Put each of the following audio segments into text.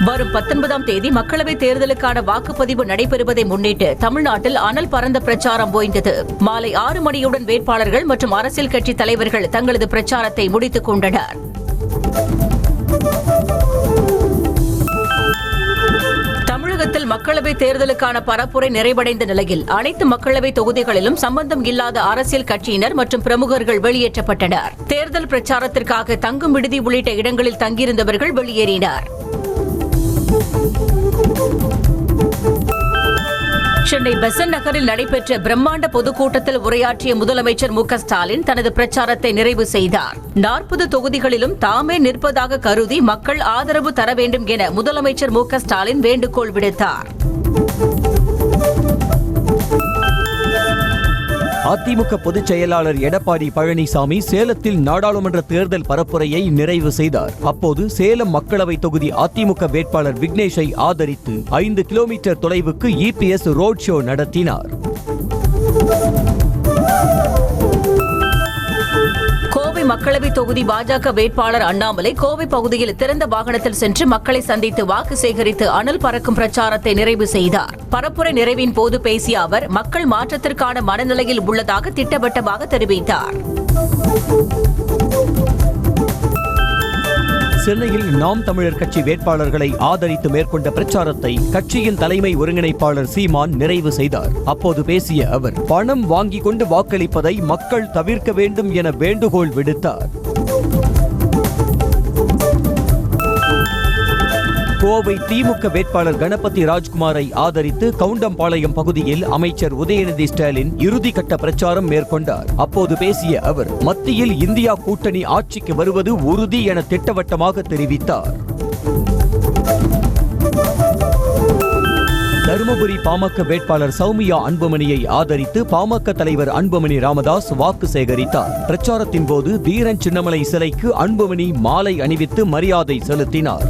வரும் 19ஆம் தேதி மக்களவைத் தேர்தலுக்கான வாக்குப்பதிவு நடைபெறுவதை முன்னிட்டு தமிழ்நாட்டில் அனல் பறந்த பிரச்சாரம் ஓய்ந்தது. மாலை 6 மணியுடன் வேட்பாளர்கள் மற்றும் அரசியல் கட்சி தலைவர்கள் தங்களது பிரச்சாரத்தை முடித்துக் கொண்டனர். தமிழகத்தில் மக்களவைத் தேர்தலுக்கான பரப்புரை நிறைவடைந்த நிலையில் அனைத்து மக்களவைத் தொகுதிகளிலும் சம்பந்தம் இல்லாத அரசியல் கட்சியினர் மற்றும் பிரமுகர்கள் வெளியேற்றப்பட்டனர். தேர்தல் பிரச்சாரத்திற்காக தங்கும் விடுதி உள்ளிட்ட இடங்களில் தங்கியிருந்தவர்கள் வெளியேறினர். சென்னை பெசன்ட் நகரில் நடைபெற்ற பிரம்மாண்ட பொதுக்கூட்டத்தில் உரையாற்றிய முதலமைச்சர் மு.க.ஸ்டாலின் தனது பிரச்சாரத்தை நிறைவு செய்தார். 40 தொகுதிகளிலும் தாமே நிற்பதாக கருதி மக்கள் ஆதரவு தர வேண்டும் என முதலமைச்சர் மு.க.ஸ்டாலின் வேண்டுகோள் விடுத்தார். அதிமுக பொதுச் செயலாளர் எடப்பாடி பழனிசாமி சேலத்தில் நாடாளுமன்ற தேர்தல் பரப்புரையை நிறைவு செய்தார். அப்போது சேலம் மக்களவை தொகுதி அதிமுக வேட்பாளர் விக்னேஷை ஆதரித்து 5 கிலோமீட்டர் தொலைவுக்கு இபிஎஸ் ரோட் ஷோ நடத்தினார். கோவை மக்களவை தொகுதி பாஜக வேட்பாளர் அண்ணாமலை கோவை பகுதியில் திறந்த வாகனத்தில் சென்று மக்களை சந்தித்து வாக்கு சேகரித்து அனல் பறக்கும் பிரச்சாரத்தை நிறைவு செய்தார். பரப்புரை நிறைவின் போது பேசிய அவர் மக்கள் மாற்றத்திற்கான மனநிலையில் உள்ளதாக திட்டவட்டமாக தெரிவித்தார். சென்னையில் நாம் தமிழர் கட்சி வேட்பாளர்களை ஆதரித்து மேற்கொண்ட பிரச்சாரத்தை கட்சியின் தலைமை ஒருங்கிணைப்பாளர் சீமான் நிறைவு செய்தார். அப்போது பேசிய அவர் பணம் வாங்கிக் கொண்டு வாக்களிப்பதை மக்கள் தவிர்க்க வேண்டும் என வேண்டுகோள் விடுத்தார். கோவை திமுக வேட்பாளர் கணபதி ராஜ்குமாரை ஆதரித்து கவுண்டம்பாளையம் பகுதியில் அமைச்சர் உதயநிதி ஸ்டாலின் இறுதிக்கட்ட பிரச்சாரம் மேற்கொண்டார். அப்போது பேசிய அவர் மத்தியில் இந்தியா கூட்டணி ஆட்சிக்கு வருவது உறுதி என திட்டவட்டமாக தெரிவித்தார். தருமபுரி பாமக வேட்பாளர் சௌமியா அன்புமணியை ஆதரித்து பாமக தலைவர் அன்புமணி ராமதாஸ் வாக்கு சேகரித்தார். பிரச்சாரத்தின் போது தீரன் சின்னமலை சிலைக்கு அன்புமணி மாலை அணிவித்து மரியாதை செலுத்தினார்.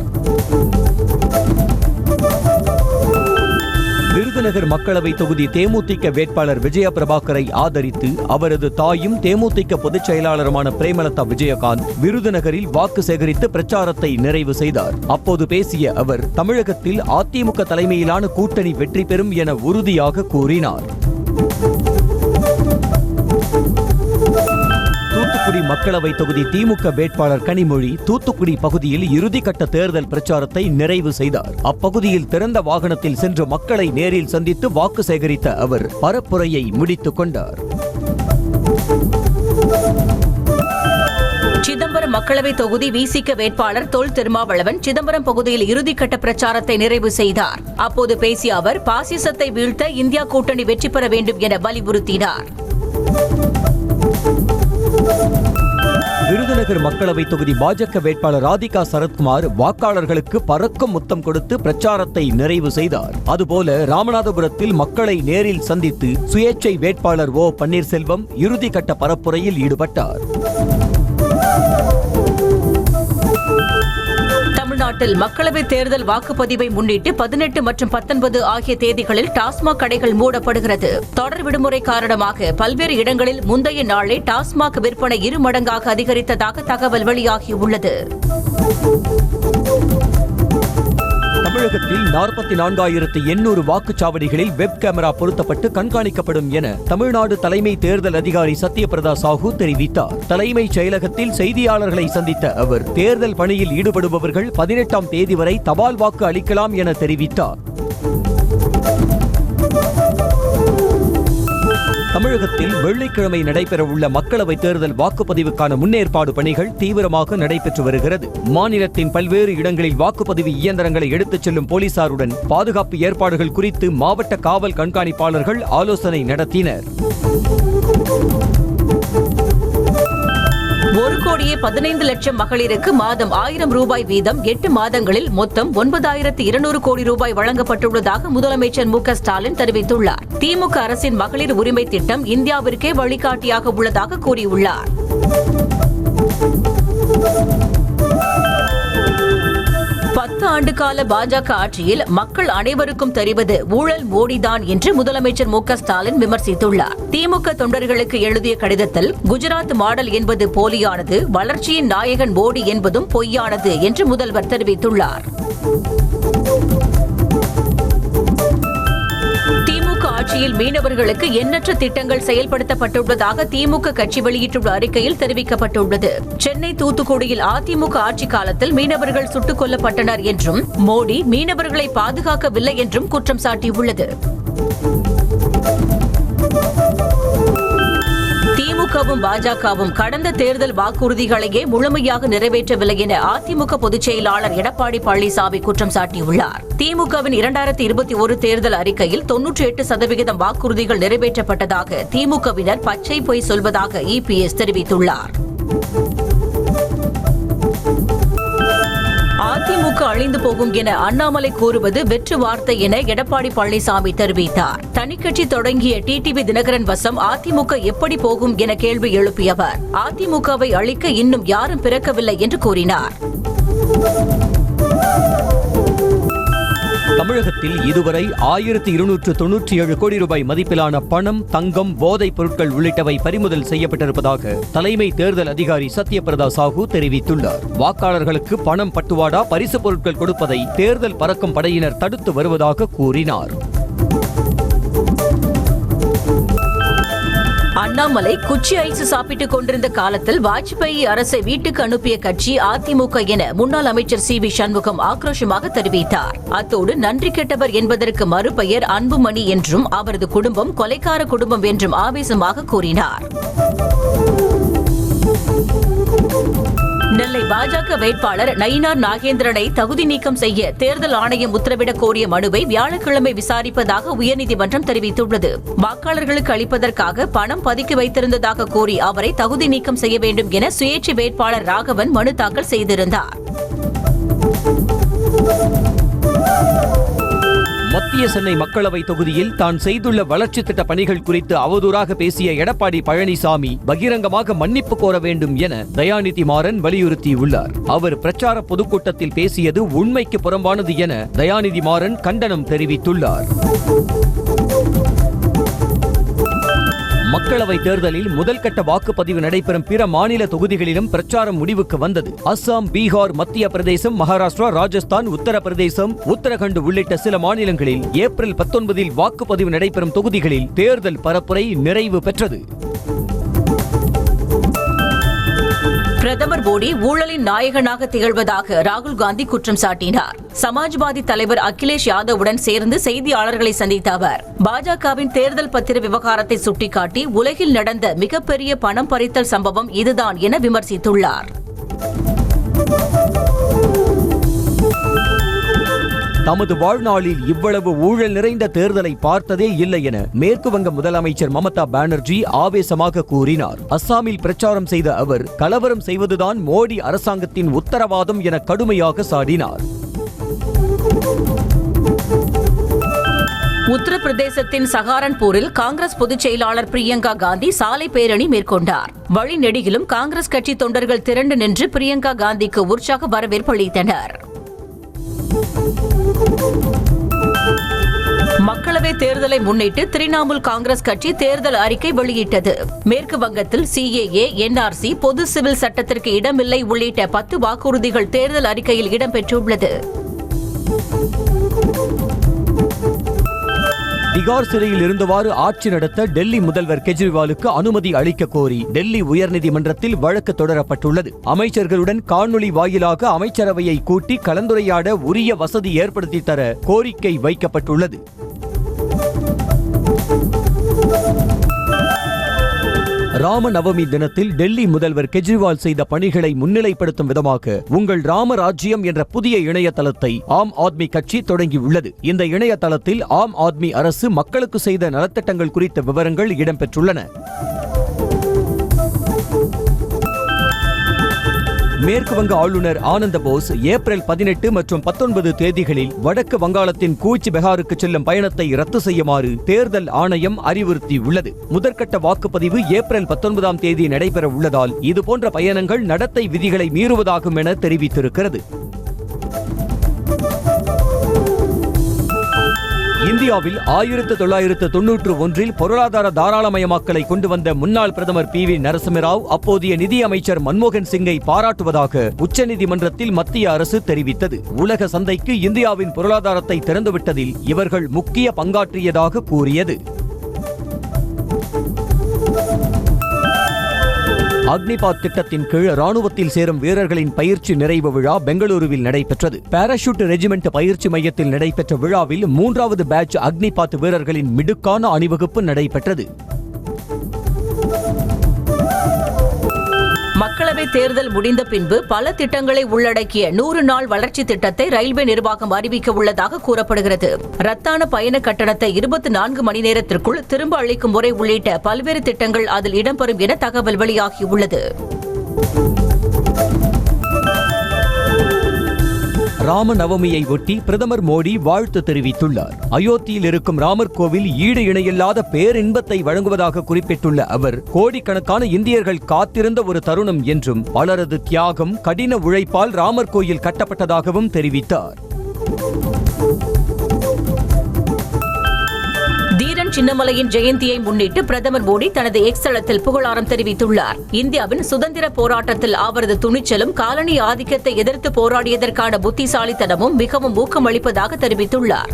விருதுநகர் மக்களவை தொகுதி தேமுதிக வேட்பாளர் விஜய பிரபாகரை ஆதரித்து அவரது தாயும் தேமுதிக பொதுச் செயலாளருமான பிரேமலதா விஜயகாந்த் விருதுநகரில் வாக்கு சேகரித்து பிரச்சாரத்தை நிறைவு செய்தார். அப்போது பேசிய அவர் தமிழகத்தில் அதிமுக தலைமையிலான கூட்டணி வெற்றி பெறும் என உறுதியாக கூறினார். தூத்துக்குடி மக்களவை தொகுதி திமுக வேட்பாளர் கனிமொழி தூத்துக்குடி பகுதியில் இறுதிக்கட்ட தேர்தல் பிரச்சாரத்தை நிறைவு செய்தார். அப்பகுதியில் திறந்த வாகனத்தில் சென்று மக்களை நேரில் சந்தித்து வாக்கு சேகரித்த அவர் பரப்புரையை முடித்துக் கொண்டார். சிதம்பரம் மக்களவை தொகுதி விசிக வேட்பாளர் தொல் திருமாவளவன் சிதம்பரம் பகுதியில் இறுதிக்கட்ட பிரச்சாரத்தை நிறைவு செய்தார். அப்போது பேசிய அவர் பாசிசத்தை வீழ்த்த இந்தியா கூட்டணி வெற்றி பெற வேண்டும் என வலியுறுத்தினார். விருதுநகர் மக்களவை தொகுதி பாஜக வேட்பாளர் ராதிகா சரத்குமார் வாக்காளர்களுக்கு பறக்கும் முத்தம் கொடுத்து பிரச்சாரத்தை நிறைவு செய்தார். அதுபோல ராமநாதபுரத்தில் மக்களை நேரில் சந்தித்து சுயேட்சை வேட்பாளர் ஓ பன்னீர்செல்வம் இறுதிக்கட்ட பரப்புரையில் ஈடுபட்டார். தமிழ்நாட்டில் மக்களவைத் தேர்தல் வாக்குப்பதிவை முன்னிட்டு 18 மற்றும் 19 ஆகிய தேதிகளில் டாஸ்மாக் கடைகள் மூடப்படுகிறது. தொடர் விடுமுறை காரணமாக பல்வேறு இடங்களில் முந்தைய நாளே டாஸ்மாக் விற்பனை 2 மடங்காக அதிகரித்ததாக தகவல் வெளியாகியுள்ளது. தமிழகத்தில் 44,800 வாக்குச்சாவடிகளில் வெப் கேமரா பொருத்தப்பட்டு கண்காணிக்கப்படும் என தமிழ்நாடு தலைமை தேர்தல் அதிகாரி சத்யபிரதா சாஹூ தெரிவித்தார். தலைமைச் செயலகத்தில் செய்தியாளர்களை சந்தித்த அவர் தேர்தல் பணியில் ஈடுபடுபவர்கள் 18ஆம் தேதி வரை தபால் வாக்கு அளிக்கலாம் என தெரிவித்தார். தமிழகத்தில் வெள்ளிக்கிழமை நடைபெறவுள்ள மக்களவைத் தேர்தல் வாக்குப்பதிவுக்கான முன்னேற்பாடு பணிகள் தீவிரமாக நடைபெற்று வருகிறது. மாநிலத்தின் பல்வேறு இடங்களில் வாக்குப்பதிவு இயந்திரங்களை எடுத்துச் செல்லும் போலீசாருடன் பாதுகாப்பு ஏற்பாடுகள் குறித்து மாவட்ட காவல் கண்காணிப்பாளர்கள் ஆலோசனை நடத்தினர். 1,15,00,000 மகளிருக்கு மாதம் 1000 ரூபாய் வீதம் 8 மாதங்களில் மொத்தம் 9,200 கோடி ரூபாய் வழங்கப்பட்டுள்ளதாக முதலமைச்சர் மு.க.ஸ்டாலின் தெரிவித்துள்ளார். திமுக அரசின் மகளிர் உரிமை திட்டம் இந்தியாவிற்கே வழிகாட்டியாக உள்ளதாக கூறியுள்ளார். 10 ஆண்டு கால பாஜக ஆட்சியில் மக்கள் அனைவருக்கும் தெரிவது ஊழல் மோடிதான் என்று முதலமைச்சர் மு.க.ஸ்டாலின் விமர்சித்துள்ளார். திமுக தொண்டர்களுக்கு எழுதிய கடிதத்தில் குஜராத் மாடல் என்பது போலியானது, வளர்ச்சியின் நாயகன் மோடி என்பதும் பொய்யானது என்று முதல்வர் தெரிவித்துள்ளார். ஆட்சியில் மீனவர்களுக்கு எண்ணற்ற திட்டங்கள் செயல்படுத்தப்பட்டுள்ளதாக திமுக கட்சி வெளியிட்டுள்ள அறிக்கையில் தெரிவிக்கப்பட்டுள்ளது. சென்னை தூத்துக்குடியில் அதிமுக ஆட்சி காலத்தில் மீனவர்கள் சுட்டுக் கொல்லப்பட்டனர் என்றும் மோடி மீனவர்களை பாதுகாக்கவில்லை என்றும் குற்றம் சாட்டியுள்ளது. திமுகவும் பாஜகவும் கடந்த தேர்தல் வாக்குறுதிகளையே முழுமையாக நிறைவேற்றவில்லை என அதிமுக பொதுச் செயலாளர் எடப்பாடி பழனிசாமி குற்றம் சாட்டியுள்ளார். திமுகவின் 2021 தேர்தல் அறிக்கையில் 98% வாக்குறுதிகள் நிறைவேற்றப்பட்டதாக திமுகவினர் பச்சை பொய் சொல்வதாக இபிஎஸ் தெரிவித்துள்ளார். அதிமுக அழிந்து போகும் என அண்ணாமலை கூறுவது வெற்று வார்த்தை என எடப்பாடி பழனிசாமி தெரிவித்தார். தனிக்கட்சி தொடங்கிய டிடிவி தினகரன் வசம் அதிமுக எப்படி போகும் என கேள்வி எழுப்பிய அவர் அதிமுகவை அழிக்க இன்னும் யாரும் பிறக்கவில்லை என்று கூறினார். தமிழகத்தில் இதுவரை 1297 கோடி ரூபாய் மதிப்பிலான பணம், தங்கம், போதைப் பொருட்கள் உள்ளிட்டவை பறிமுதல் செய்யப்பட்டிருப்பதாக தலைமை தேர்தல் அதிகாரி சத்யபிரதா சாஹூ தெரிவித்துள்ளார். வாக்காளர்களுக்கு பணம் பட்டுவாடா, பரிசு பொருட்கள் கொடுப்பதை தேர்தல் பறக்கும் படையினர் தடுத்து வருவதாக கூறினார். அண்ணாமலை குச்சி ஐஸ் சாப்பிட்டுக் கொண்டிருந்த காலத்தில் வாஜ்பாய் அரசை வீட்டுக்கு அனுப்பிய கட்சி அதிமுக என முன்னாள் அமைச்சர் சி வி சண்முகம் ஆக்ரோஷமாக தெரிவித்தார். அத்தோடு நன்றி கெட்டவர் என்பதற்கு மறுபெயர் அன்புமணி என்றும் அவரது குடும்பம் கொலைக்கார குடும்பம் என்றும் ஆவேசமாக கூறினார். நெல்லை பாஜக வேட்பாளர் நயினார் நாகேந்திரனை தகுதி நீக்கம் செய்ய தேர்தல் ஆணையம் உத்தரவிடக் கோரிய மனுவை வியாழக்கிழமை விசாரிப்பதாக உயர்நீதிமன்றம் தெரிவித்துள்ளது. வாக்காளர்களுக்கு அளிப்பதற்காக பணம் பதுக்கி வைத்திருந்ததாக கூறி அவரை தகுதி நீக்கம் செய்ய வேண்டும் என சுயேட்சை வேட்பாளர் ராகவன் மனு தாக்கல் செய்திருந்தார். மத்திய சென்னை மக்களவை தொகுதியில் தான் செய்துள்ள வளர்ச்சித் திட்ட பணிகள் குறித்து அவதூறாக பேசிய எடப்பாடி பழனிசாமி பகிரங்கமாக மன்னிப்பு கோர வேண்டும் என தயாநிதி மாறன் வலியுறுத்தியுள்ளார். அவர் பிரச்சார பொதுக்கூட்டத்தில் பேசியது உண்மைக்கு புறம்பானது என தயாநிதி மாறன் கண்டனம் தெரிவித்துள்ளார். மக்களவை தேர்தலில் முதல் கட்ட வாக்குப்பதிவு நடைபெறும் பிற மாநில தொகுதிகளிலும் பிரச்சாரம் முடிவுக்கு வந்தது. அஸ்ஸாம், பீகார், மத்திய பிரதேசம், மகாராஷ்டிரா, ராஜஸ்தான், உத்தரப்பிரதேசம், உத்தரகண்ட் உள்ளிட்ட சில மாநிலங்களில் ஏப்ரல் 19 வாக்குப்பதிவு நடைபெறும் தொகுதிகளில் தேர்தல் பரப்புரை நிறைவு பெற்றது. பிரதமர் மோடி ஊழலின் நாயகனாக திகழ்வதாக ராகுல் காந்தி குற்றம் சாட்டினார். சமாஜ்வாதி தலைவர் அகிலேஷ் யாதவுடன் சேர்ந்து செய்தியாளர்களை சந்தித்த அவர் பாஜகவின் தேர்தல் பத்திர விவகாரத்தை சுட்டிக்காட்டி உலகில் நடந்த மிகப்பெரிய பணம் பறித்தல் சம்பவம் இதுதான் என விமர்சித்துள்ளார். தமது வாழ்நாளில் இவ்வளவு ஊழல் நிறைந்த தேர்தலை பார்த்ததே இல்லை என மேற்கு வங்க முதலமைச்சர் மமதா பானர்ஜி ஆவேசமாக கூறினார். அஸ்ஸாமில் பிரச்சாரம் செய்த அவர் கலவரம் செய்வதுதான் மோடி அரசாங்கத்தின் உத்தரவாதம் என கடுமையாக சாடினார். உத்தரப்பிரதேசத்தின் சஹாரன்பூரில் காங்கிரஸ் பொதுச் செயலாளர் பிரியங்கா காந்தி சாலை பேரணி மேற்கொண்டார். வழிநெடுகிலும் காங்கிரஸ் கட்சி தொண்டர்கள் திரண்டு நின்று பிரியங்கா காந்திக்கு உற்சாக வரவேற்பு அளித்தனர். மக்களவை தேர்தலை முன்னிட்டு திரிணாமுல் காங்கிரஸ் கட்சி தேர்தல் அறிக்கை வெளியிட்டது. மேற்கு வங்கத்தில் சிஏஏ, என்ஆர்சி, பொது சிவில் சட்டத்திற்கு இடமில்லை உள்ளிட்ட 10 வாக்குறுதிகள் தேர்தல் அறிக்கையில் இடம்பெற்றுள்ளது. திகார் சிறையில் இருந்தவாறு ஆட்சி நடத்த டெல்லி முதல்வர் கெஜ்ரிவாலுக்கு அனுமதி அளிக்க கோரி டெல்லி உயர்நீதிமன்றத்தில் வழக்கு தொடரப்பட்டுள்ளது. அமைச்சர்களுடன் காணொலி வாயிலாக அமைச்சரவையை கூட்டி கலந்துரையாட உரிய வசதி ஏற்படுத்தி தர கோரிக்கை வைக்கப்பட்டுள்ளது. ராம நவமி தினத்தில் டெல்லி முதல்வர் கெஜ்ரிவால் செய்த பணிகளை முன்னிலைப்படுத்தும் விதமாக உங்கள் ராம ராஜ்யம் என்ற புதிய இணையதளத்தை ஆம் ஆத்மி கட்சி தொடங்கியுள்ளது. இந்த இணையதளத்தில் ஆம் ஆத்மி அரசு மக்களுக்கு செய்த நலத்திட்டங்கள் குறித்த விவரங்கள் இடம்பெற்றுள்ளன. மேற்கு வங்க ஆளுநர் ஆனந்த போஸ் ஏப்ரல் 18 மற்றும் 19 தேதிகளில் வடக்கு வங்காளத்தின் கூச் பெஹாருக்கு செல்லும் பயணத்தை ரத்து செய்யுமாறு தேர்தல் ஆணையம் அறிவுறுத்தியுள்ளது. முதற்கட்ட வாக்குப்பதிவு ஏப்ரல் 19 தேதி நடைபெற உள்ளதால் இதுபோன்ற பயணங்கள் நடத்தை விதிகளை மீறுவதாகும் என தெரிவித்திருக்கிறது. இந்தியாவில் 1991 பொருளாதார தாராளமயமாக்கலை கொண்டு வந்த முன்னாள் பிரதமர் PV நரசிம்மராவ் அப்போதைய நிதி அமைச்சர் மன்மோகன் சிங்கை பாராட்டுவதாக உச்சநீதிமன்றத்தில் மத்திய அரசு தெரிவித்தது. உலக சந்தைக்கு இந்தியாவின் பொருளாதாரத்தை திறந்துவிட்டதில் இவர்கள் முக்கிய பங்காற்றியதாக கூறியது. அக்னிபாத் திட்டத்தின் கீழ் ராணுவத்தில் சேரும் வீரர்களின் பயிற்சி நிறைவு விழா பெங்களூருவில் நடைபெற்றது. பாராசூட் ரெஜிமெண்ட் பயிற்சி மையத்தில் நடைபெற்ற விழாவில் 3வது பேட்ச் அக்னிபாத் வீரர்களின் மிடுக்கான அணிவகுப்பு நடைபெற்றது. மக்களவை தேர்தல் முடிந்த பின்பு பல திட்டங்களை உள்ளடக்கிய 100 நாள் வளர்ச்சி திட்டத்தை ரயில்வே நிர்வாகம் அறிவிக்க உள்ளதாக கூறப்படுகிறது. ரத்தான பயண கட்டணத்தை 24 மணி நேரத்திற்குள் திரும்ப அளிக்கும் முறை உள்ளிட்ட பல்வேறு திட்டங்கள் அதில் இடம்பெறும் என தகவல் வெளியாகியுள்ளது. ராம நவமியை ஒட்டி பிரதமர் மோடி வாழ்த்து தெரிவித்துள்ளார். அயோத்தியில் இருக்கும் ராமர் கோவில் ஈடு இணையில்லாத பேரின்பத்தை வழங்குவதாக குறிப்பிட்டுள்ள அவர், கோடிக்கணக்கான இந்தியர்கள் காத்திருந்த ஒரு தருணம் என்றும் பலரது தியாகம், கடின உழைப்பால் ராமர் கோயில் கட்டப்பட்டதாகவும் தெரிவித்தார். தீரன் சின்னமலையின் ஜெயந்தியை முன்னிட்டு பிரதமர் மோடி தனது எக்ஸ் தளத்தில் புகழாரம் தெரிவித்துள்ளார். இந்தியாவின் சுதந்திர போராட்டத்தில் அவரது துணிச்சலும், காலனி ஆதிக்கத்தை எதிர்த்து போராடியதற்கான புத்திசாலித்தனமும் மிகவும் ஊக்கமளிப்பதாக தெரிவித்துள்ளார்.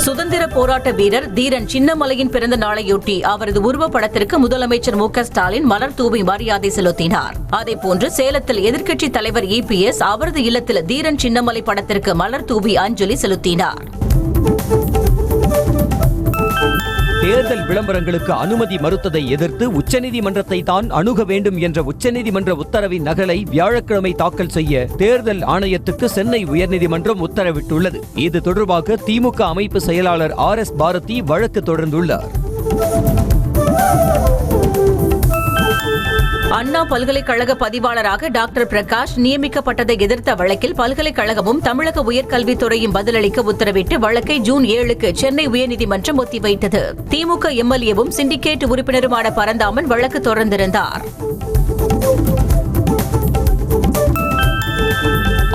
சுதந்திர போராட்ட வீரர் தீரன் சின்னமலையின் பிறந்த நாளையொட்டி அவரது உருவப்படத்திற்கு முதலமைச்சர் மு.க. ஸ்டாலின் மலர் தூவி மரியாதை செலுத்தினார். அதேபோன்று சேலத்தில் எதிர்க்கட்சித் தலைவர் EPS அவரது இல்லத்தில் தீரன் சின்னமலை படத்திற்கு மலர் தூவி அஞ்சலி செலுத்தினார். தேர்தல் விளம்பரங்களுக்கு அனுமதி மறுத்ததை எதிர்த்து உச்சநீதிமன்றத்தை தான் அணுக வேண்டும் என்ற உச்சநீதிமன்ற உத்தரவின் நகலை வியாழக்கிழமை தாக்கல் செய்ய தேர்தல் ஆணையத்துக்கு சென்னை உயர்நீதிமன்றம் உத்தரவிட்டுள்ளது. இது தொடர்பாக திமுக அமைப்பு செயலாளர் RS பாரதி வழக்கு தொடர்ந்துள்ளார். அண்ணா பல்கலைக்கழக பதிவாளராக டாக்டர் பிரகாஷ் நியமிக்கப்பட்டதை எதிர்த்த வழக்கில் பல்கலைக்கழகமும் தமிழக உயர்கல்வித்துறையும் பதிலளிக்க உத்தரவிட்டு வழக்கை ஜூன் 7க்கு சென்னை உயர்நீதிமன்றம் ஒத்திவைத்தது. திமுக MLAவும் சிண்டிகேட் உறுப்பினருமான பரந்தாமன் வழக்கு தொடர்ந்திருந்தார்.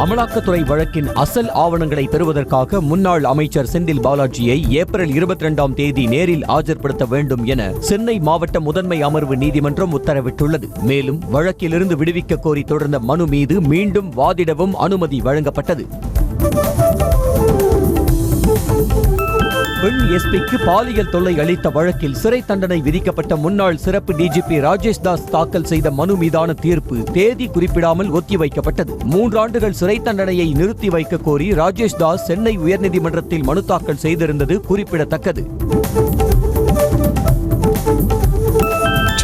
அமலாக்கத்துறை வழக்கின் அசல் ஆவணங்களை பெறுவதற்காக முன்னாள் அமைச்சர் செந்தில் பாலாஜியை ஏப்ரல் 22ஆம் தேதி நேரில் ஆஜர்படுத்த வேண்டும் என சென்னை மாவட்ட முதன்மை அமர்வு நீதிமன்றம் உத்தரவிட்டுள்ளது. மேலும் வழக்கிலிருந்து விடுவிக்க கோரி தொடர்ந்த மனு மீது மீண்டும் வாதிடவும் அனுமதி வழங்கப்பட்டது. பெண் எஸ்பிக்கு பாலியல் தொல்லை அளித்த வழக்கில் சிறை தண்டனை விதிக்கப்பட்ட முன்னாள் சிறப்பு DGP ராஜேஷ் தாஸ் தாக்கல் செய்த மனு மீதான தீர்ப்பு தேதி குறிப்பிடாமல் ஒத்திவைக்கப்பட்டது. 3 ஆண்டுகள் சிறை தண்டனையை நிறுத்தி வைக்க கோரி ராஜேஷ் தாஸ் சென்னை உயர்நீதிமன்றத்தில் மனு தாக்கல் செய்திருந்தது குறிப்பிடத்தக்கது.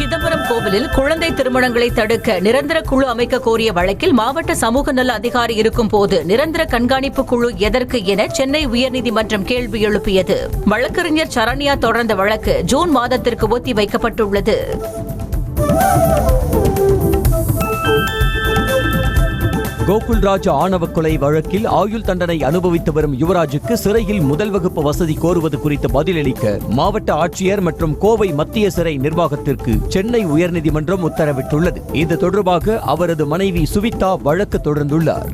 சிதம்பரம் கோவிலில் குழந்தை திருமணங்களை தடுக்க நிரந்தர குழு அமைக்க கோரிய வழக்கில் மாவட்ட சமூக நல அதிகாரி இருக்கும் போது நிரந்தர கண்காணிப்பு குழு எதற்கு என சென்னை உயர்நீதிமன்றம் கேள்வி எழுப்பியது. வழக்கறிஞர் சரண்யா தொடர்ந்த வழக்கு ஜூன் மாதத்திற்கு ஒத்தி வைக்கப்பட்டுள்ளது. கோகுல்ராஜ் ஆணவ கொலை வழக்கில் ஆயுள் தண்டனை அனுபவித்து வரும் யுவராஜுக்கு சிறையில் முதல் வகுப்பு வசதி கோருவது குறித்து பதிலளிக்க மாவட்ட ஆட்சியர் மற்றும் கோவை மத்திய சிறை நிர்வாகத்திற்கு சென்னை உயர்நீதிமன்றம் உத்தரவிட்டுள்ளது. இது தொடர்பாக அவரது மனைவி சுவிதா வழக்கு தொடர்ந்துள்ளார்.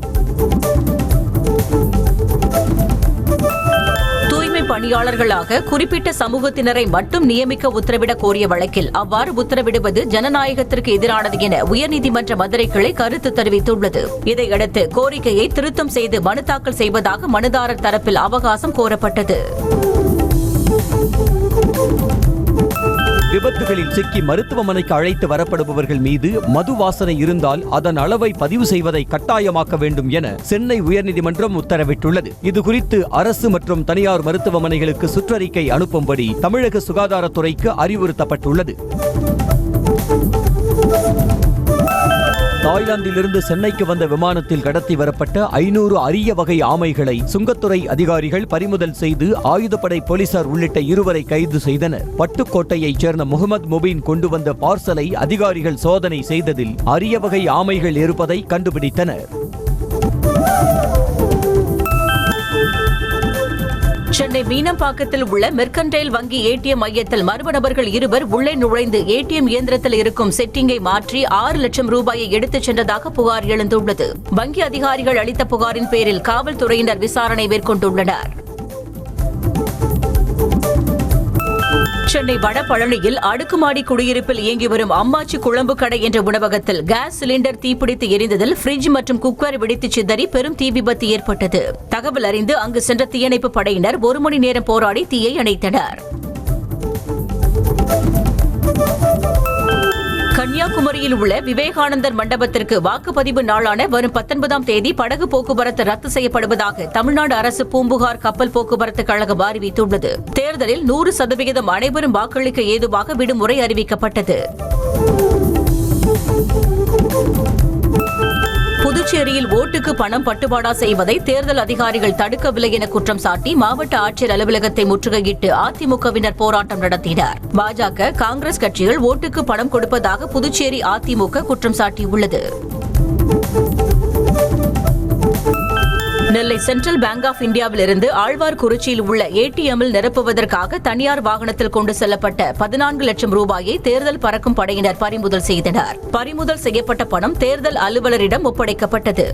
பணியாளர்களாக குறிப்பிட்ட சமூகத்தினரை மட்டும் நியமிக்க உத்தரவிட கோரிய வழக்கில் அவ்வாறு உத்தரவிடுவது ஜனநாயகத்திற்கு எதிரானது என உயர்நீதிமன்ற மதுரை கிளை கருத்து தெரிவித்துள்ளது. இதையடுத்து கோரிக்கையை திருத்தம் செய்து மனு தாக்கல் செய்வதாக மனுதாரர் தரப்பில் அவகாசம் கோரப்பட்டது. விபத்துகளில் சிக்கி மருத்துவமனைக்கு அழைத்து வரப்படுபவர்கள் மீது மது வாசனை இருந்தால் அதன் அளவை பதிவு செய்வதை கட்டாயமாக்க வேண்டும் என சென்னை உயர்நீதிமன்றம் உத்தரவிட்டுள்ளது. இதுகுறித்து அரசு மற்றும் தனியார் மருத்துவமனைகளுக்கு சுற்றறிக்கை அனுப்பும்படி தமிழக சுகாதாரத்துறைக்கு அறிவுறுத்தப்பட்டுள்ளது. தாய்லாந்திலிருந்து சென்னைக்கு வந்த விமானத்தில் கடத்தி வரப்பட்ட 500 அரிய வகை ஆமைகளை சுங்கத்துறை அதிகாரிகள் பறிமுதல் செய்து ஆயுதப்படை போலீசார் உள்ளிட்ட 2 கைது செய்தனர். பட்டுக்கோட்டையைச் சேர்ந்த முகமது முபீன் கொண்டு வந்த பார்சலை அதிகாரிகள் சோதனை செய்ததில் அரிய வகை ஆமைகள் இருப்பதை கண்டுபிடித்தனர். சென்னை மீனம்பாக்கத்தில் உள்ள மெர்கன்டைல் வங்கி ATM மையத்தில் மர்ம நபர்கள் 2 உள்ளே நுழைந்து ATM இயந்திரத்தில் இருக்கும் செட்டிங்கை மாற்றி 6 லட்சம் ரூபாயை எடுத்துச் சென்றதாக புகார் எழுந்துள்ளது. வங்கி அதிகாரிகள் அளித்த புகாரின் பேரில் காவல்துறையினர் விசாரணை மேற்கொண்டுள்ளனர். சென்னை வடபழனியில் அடுக்குமாடி குடியிருப்பில் இயங்கி வரும் அம்மாச்சி குழம்பு கடை என்ற உணவகத்தில் கேஸ் சிலிண்டர் தீப்பிடித்து எரிந்ததில் பிரிட்ஜ் மற்றும் குக்கர் வெடித்து சிதறி பெரும் தீ விபத்து ஏற்பட்டது. தகவல் அறிந்து அங்கு சென்ற தீயணைப்பு படையினர் 1 மணி நேரம் போராடி தீயை அணைத்தனர். கன்னியாகுமரியில் உள்ள விவேகானந்தர் மண்டபத்திற்கு வாக்குப்பதிவு நாளான வரும் 19ஆம் தேதி படகு போக்குவரத்து ரத்து செய்யப்படுவதாக தமிழ்நாடு அரசு பூம்புகார் கப்பல் போக்குவரத்து கழகம் அறிவித்துள்ளது. தேர்தலில் 100% அனைவரும் வாக்களிக்க ஏதுவாக விடுமுறை அறிவிக்கப்பட்டது. புதுச்சேரியில் ஓட்டுக்கு பணம் பட்டுவாடா செய்வதை தேர்தல் அதிகாரிகள் தடுக்கவில்லை என குற்றம் சாட்டி மாவட்ட ஆட்சியர் அலுவலகத்தை முற்றுகையிட்டு அதிமுகவினர் போராட்டம் நடத்தினர். பாஜக, காங்கிரஸ் கட்சிகள் ஓட்டுக்கு பணம் கொடுப்பதாக புதுச்சேரி அதிமுக குற்றம் சாட்டியுள்ளது. நெல்லை சென்ட்ரல் பேங்க் ஆப் இந்தியாவில் இருந்து ஆழ்வார்குறிச்சியில் உள்ள ஏடிஎம்மில் நிரப்புவதற்காக தனியார் வாகனத்தில் கொண்டு செல்லப்பட்ட 14 லட்சம் ரூபாயை தேர்தல் பறக்கும் படையினர் பறிமுதல் செய்தனர். பறிமுதல் செய்யப்பட்ட பணம் தேர்தல் அலுவலரிடம் ஒப்படைக்கப்பட்டது.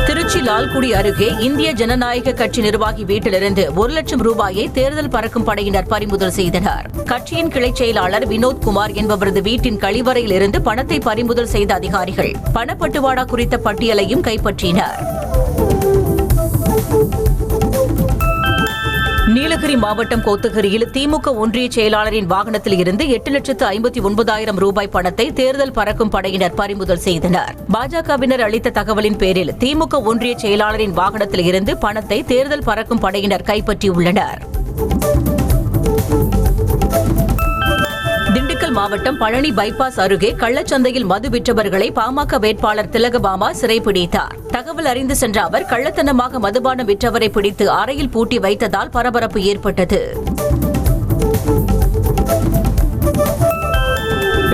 திருச்சி லால்குடி அருகே இந்திய ஜனநாயக கட்சி நிர்வாகி வீட்டிலிருந்து 1 லட்சம் ரூபாயை தேர்தல் பறக்கும் படையினர் பறிமுதல் செய்தனர். கட்சியின் கிளை செயலாளர் வினோத்குமார் என்பவரது வீட்டின் கழிவறையில் இருந்து பணத்தை பறிமுதல் செய்த அதிகாரிகள் பணப்பட்டுவாடா குறித்த பட்டியலையும் கைப்பற்றினர். நீலகிரி மாவட்டம் கோத்தகிரியில் திமுக ஒன்றிய செயலாளரின் வாகனத்தில் இருந்து 8,59,000 ரூபாய் பணத்தை தேர்தல் பறக்கும் படையினர் பறிமுதல் செய்தனர். பாஜகவினர் அளித்த தகவலின் பேரில் திமுக ஒன்றிய செயலாளரின் வாகனத்தில் இருந்து பணத்தை தேர்தல் பறக்கும் படையினர் கைப்பற்றியுள்ளனர். திண்டுக்கல் மாவட்டம் பழனி பைபாஸ் அருகே கள்ளச்சந்தையில் மது விற்றவர்களை பாமக வேட்பாளர் திலகபாமா சிறைப்பிடித்தார். தகவல் அறிந்து சென்ற அவர் கள்ளத்தனமாக மதுபானம் விற்றவரை பிடித்து அறையில் பூட்டி வைத்ததால் பரபரப்பு ஏற்பட்டது.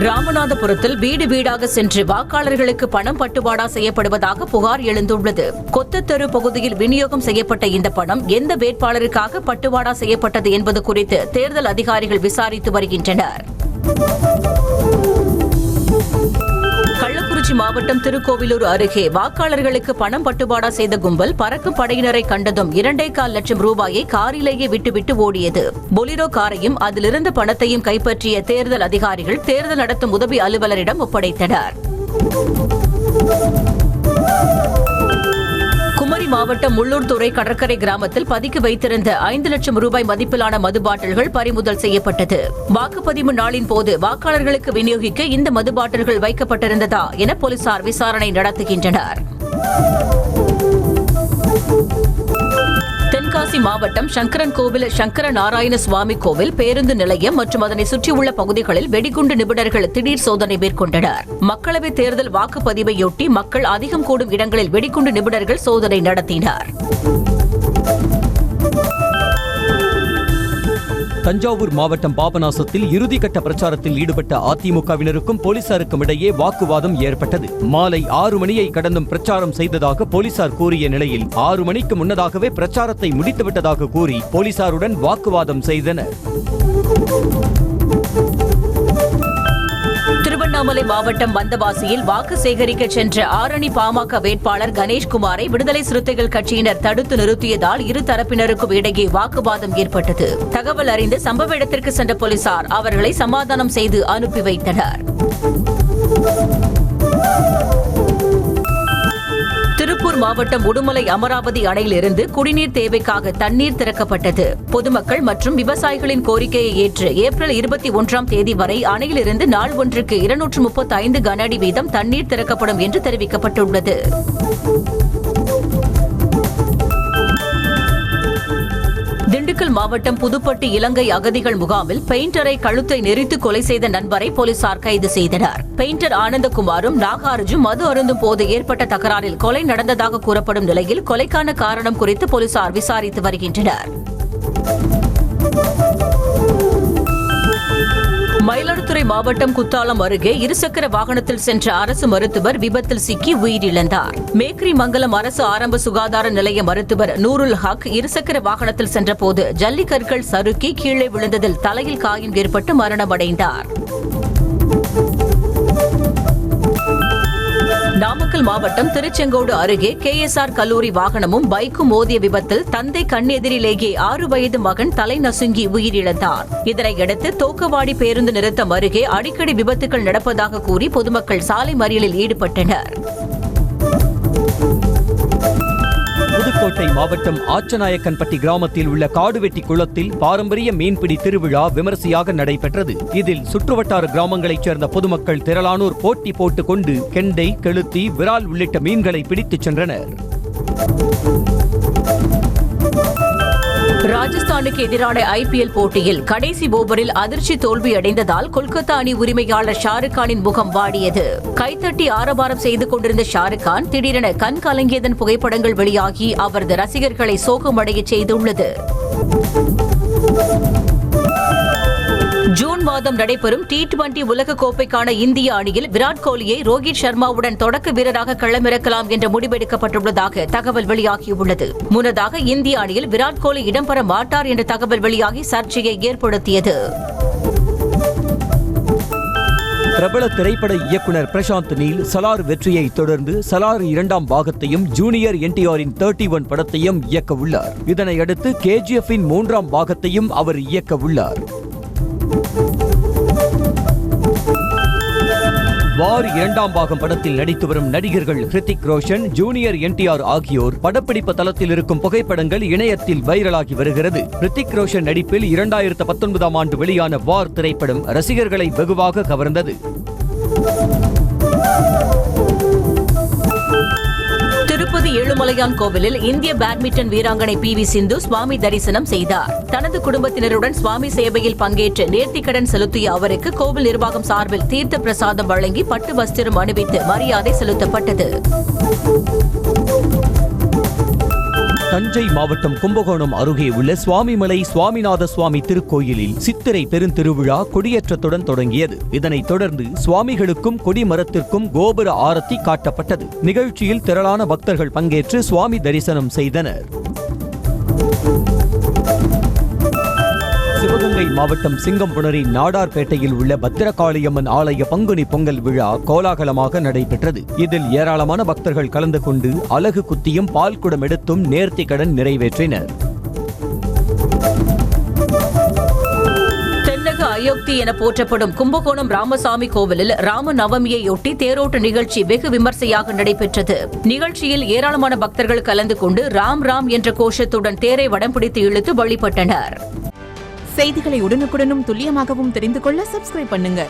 ராமநாதபுரத்தில் வீடு வீடாக சென்று வாக்காளர்களுக்கு பணம் பட்டுவாடா செய்யப்படுவதாக புகார் எழுந்துள்ளது. கொத்தத்தெரு பகுதியில் விநியோகம் செய்யப்பட்ட இந்த பணம் எந்த வேட்பாளருக்காக பட்டுவாடா செய்யப்பட்டது என்பது குறித்து தேர்தல் அதிகாரிகள் விசாரித்து வருகின்றனர். கள்ளக்குறிச்சி மாவட்டம் திருக்கோவிலூர் அருகே வாக்காளர்களுக்கு பணம் பட்டுவாடா செய்த கும்பல் பறக்கும் படையினரை கண்டதும் 2.25 லட்சம் ரூபாயை காரிலேயே விட்டுவிட்டு ஓடியது. பொலிரோ காரையும் அதிலிருந்த பணத்தையும் கைப்பற்றிய தேர்தல் அதிகாரிகள் தேர்தல் நடத்தும் உதவி அலுவலரிடம் ஒப்படைத்தனர். குமரி மாவட்டம் முள்ளூர்துறை கடற்கரை கிராமத்தில் பதுக்கி வைத்திருந்த 5 லட்சம் ரூபாய் மதிப்பிலான மது பாட்டில்கள் பறிமுதல் செய்யப்பட்டது. வாக்குப்பதிவு நாளின் போது வாக்காளர்களுக்கு விநியோகிக்க இந்த மது பாட்டில்கள் வைக்கப்பட்டிருந்ததா என போலீசார் விசாரணை நடத்துகின்றனர். தென்காசி மாவட்டம் சங்கரன் கோவில் சங்கர நாராயண சுவாமி கோவில் பேருந்து நிலையம் மற்றும் அதனை சுற்றியுள்ள பகுதிகளில் வெடிகுண்டு நிபுணர்கள் திடீர் சோதனை மேற்கொண்டனர். மக்களவைத் தேர்தல் வாக்குப்பதிவையொட்டி மக்கள் அதிகம் கூடும் இடங்களில் வெடிகுண்டு நிபுணர்கள் சோதனை நடத்தினர். தஞ்சாவூர் மாவட்டம் பாபநாசத்தில் இறுதிக்கட்ட பிரச்சாரத்தில் ஈடுபட்ட அதிமுகவினருக்கும் போலீசாருக்கும் இடையே வாக்குவாதம் ஏற்பட்டது. மாலை 6 மணியை கடந்தும் பிரச்சாரம் செய்ததாக போலீசார் கூறிய நிலையில் 6 மணிக்கு முன்னதாகவே பிரச்சாரத்தை முடித்துவிட்டதாக கூறி போலீசாருடன் வாக்குவாதம் செய்தனர். திருவண்ணாமலை மாவட்டம் வந்தவாசியில் வாக்கு சேகரிக்க சென்ற ஆரணி பாமக வேட்பாளர் கணேஷ்குமாரை விடுதலை சிறுத்தைகள் கட்சியினர் தடுத்து நிறுத்தியதால் இரு தரப்பினருக்கும் இடையே வாக்குவாதம் ஏற்பட்டது. தகவல் அறிந்து சம்பவ இடத்திற்கு சென்ற போலீசார் அவர்களை சமாதானம் செய்து அனுப்பி வைத்தனர். திருப்பூர் மாவட்டம் உடுமலை அமராவதி அணையிலிருந்து குடிநீர் தேவைக்காக தண்ணீர் திறக்கப்பட்டது. பொதுமக்கள் மற்றும் விவசாயிகளின் கோரிக்கையை ஏற்று ஏப்ரல் 21ஆம் தேதி வரை அணையிலிருந்து நாள் ஒன்றுக்கு 235 கன அடி வீதம் தண்ணீர் திறக்கப்படும் என்று தெரிவிக்கப்பட்டுள்ளது. திண்டுக்கல் மாவட்டம் புதுப்பட்டி இலங்கை அகதிகள் முகாமில் பெயிண்டரை கழுத்தை நெரித்து கொலை செய்த நண்பரை போலீசார் கைது செய்தனர். பெயிண்டர் ஆனந்தகுமாரும் நாகார்ஜும் மது அருந்தும் போது ஏற்பட்ட தகராறில் கொலை நடந்ததாக கூறப்படும் நிலையில் கொலைக்கான காரணம் குறித்து போலீசார் விசாரித்து வருகின்றனர். மயிலாடுதுறை மாவட்டம் குத்தாலம் அருகே இருசக்கர வாகனத்தில் சென்ற அரசு மருத்துவர் விபத்தில் சிக்கி உயிரிழந்தார். மேக்ரிமங்கலம் அரசு ஆரம்ப சுகாதார நிலைய மருத்துவர் நூருல் ஹக் இருசக்கர வாகனத்தில் சென்றபோது ஜல்லிக்கற்கள் சறுக்கி கீழே விழுந்ததில் தலையில் காயம் ஏற்பட்டு மரணமடைந்தார். நாமக்கல் மாவட்டம் திருச்செங்கோடு அருகே KSR கல்லூரி வாகனமும் பைக்கும் மோதிய விபத்தில் தந்தை கண்ணெதிரிலேயே 6 வயது மகன் தலை நசுங்கி உயிரிழந்தார். இதனையடுத்து தோக்கவாடி பேருந்து நிறுத்தம் அருகே அடிக்கடி விபத்துகள் நடப்பதாக கூறி பொதுமக்கள் சாலை மறியலில் ஈடுபட்டனர். புதுக்கோட்டை மாவட்டம் ஆச்சநாயக்கன்பட்டி கிராமத்தில் உள்ள காடுவெட்டி குளத்தில் பாரம்பரிய மீன்பிடி திருவிழா விமரிசையாக நடைபெற்றது. இதில் சுற்றுவட்டார கிராமங்களைச் சேர்ந்த பொதுமக்கள் திரளானோர் போட்டி போட்டுக் கொண்டு கெண்டை, கெளுத்தி, விரால் உள்ளிட்ட மீன்களை பிடித்துச் சென்றனர். ராஜஸ்தானுக்கு எதிரான IPL போட்டியில் கடைசி ஓவரில் அதிர்ச்சி தோல்வியடைந்ததால் கொல்கத்தா அணி உரிமையாளர் ஷாருக் கானின் முகம் வாடியது. கைத்தட்டி ஆரவாரம் செய்து கொண்டிருந்த ஷாருக் கான் திடீரென கண் கலங்கியதன் புகைப்படங்கள் வெளியாகி அவரது ரசிகர்களை சோகமடைய செய்துள்ளது. ஜூன் மாதம் நடைபெறும் T20 உலகக்கோப்பைக்கான இந்திய அணியில் விராட் கோலியை ரோஹித் சர்மாவுடன் தொடக்க வீரராக களமிறக்கலாம் என்ற முடிவெடுக்கப்பட்டுள்ளதாக தகவல் வெளியாகியுள்ளது. முன்னதாக இந்திய அணியில் விராட் கோலி இடம்பெற மாட்டார் என்ற தகவல் வெளியாகி சர்ச்சையை ஏற்படுத்தியது. பிரபல திரைப்பட இயக்குனர் பிரசாந்த் நீல் சலார் வெற்றியை தொடர்ந்து சலார் 2ஆம் பாகத்தையும் ஜூனியர் NTRின் 31 படத்தையும் இயக்க உள்ளார். இதனையடுத்து KGFின் 3ஆம் பாகத்தையும் அவர் இயக்க உள்ளார். வார் 2ஆம் பாகம் படத்தில் நடித்து வரும் நடிகர்கள் ஹிருத்திக் ரோஷன், ஜூனியர் NTR ஆகியோர் படப்பிடிப்பு தளத்தில் இருக்கும் புகைப்படங்கள் இணையத்தில் வைரலாகி வருகிறது. ஹிருத்திக் ரோஷன் நடிப்பில் 2019ஆம் ஆண்டு வெளியான வார் திரைப்படம் ரசிகர்களை வெகுவாக கவர்ந்தது. திருப்பதி ஏழுமலையான் கோவிலில் இந்திய பேட்மிண்டன் வீராங்கனை PV சிந்து சுவாமி தரிசனம் செய்தார். தனது குடும்பத்தினருடன் சுவாமி சேவையில் பங்கேற்று நேர்த்திக்கடன் செலுத்திய அவருக்கு கோவில் நிர்வாகம் சார்பில் தீர்த்த பிரசாதம் வழங்கி பட்டு வஸ்திரம் அணிவித்து மரியாதை செலுத்தப்பட்டது. தஞ்சை மாவட்டம் கும்பகோணம் அருகே உள்ள சுவாமிமலை சுவாமிநாத சுவாமி திருக்கோயிலில் சித்திரை பெருந்திருவிழா கொடியேற்றத்துடன் தொடங்கியது. இதனைத் தொடர்ந்து சுவாமிகளுக்கும் கொடிமரத்திற்கும் கோபுர ஆரத்தி காட்டப்பட்டது. நிகழ்ச்சியில் திரளான பக்தர்கள் பங்கேற்று சுவாமி தரிசனம் செய்தனர். சிவகங்கை மாவட்டம் சிங்கம்புணரி நாடார்பேட்டையில் உள்ள பத்திரகாளியம்மன் ஆலய பங்குனி பொங்கல் விழா கோலாகலமாக நடைபெற்றது. இதில் ஏராளமான பக்தர்கள் கலந்து கொண்டு அலகு குத்தியும் பால் குடம் எடுத்தும் நேர்த்திக்கடன் நிறைவேற்றினர். தென்னக அயோத்தி என போற்றப்படும் கும்பகோணம் ராமசாமி கோவிலில் ராம நவமியையொட்டி தேரோட்ட நிகழ்ச்சி வெகு விமர்சையாக நடைபெற்றது. நிகழ்ச்சியில் ஏராளமான பக்தர்கள் கலந்து கொண்டு ராம் ராம் என்ற கோஷத்துடன் தேரை வடம் பிடித்து இழுத்து வழிபட்டனர். செய்திகளை உடனுக்குடனும் துல்லியமாகவும் தெரிந்து கொள்ள சப்ஸ்கிரைப் பண்ணுங்க.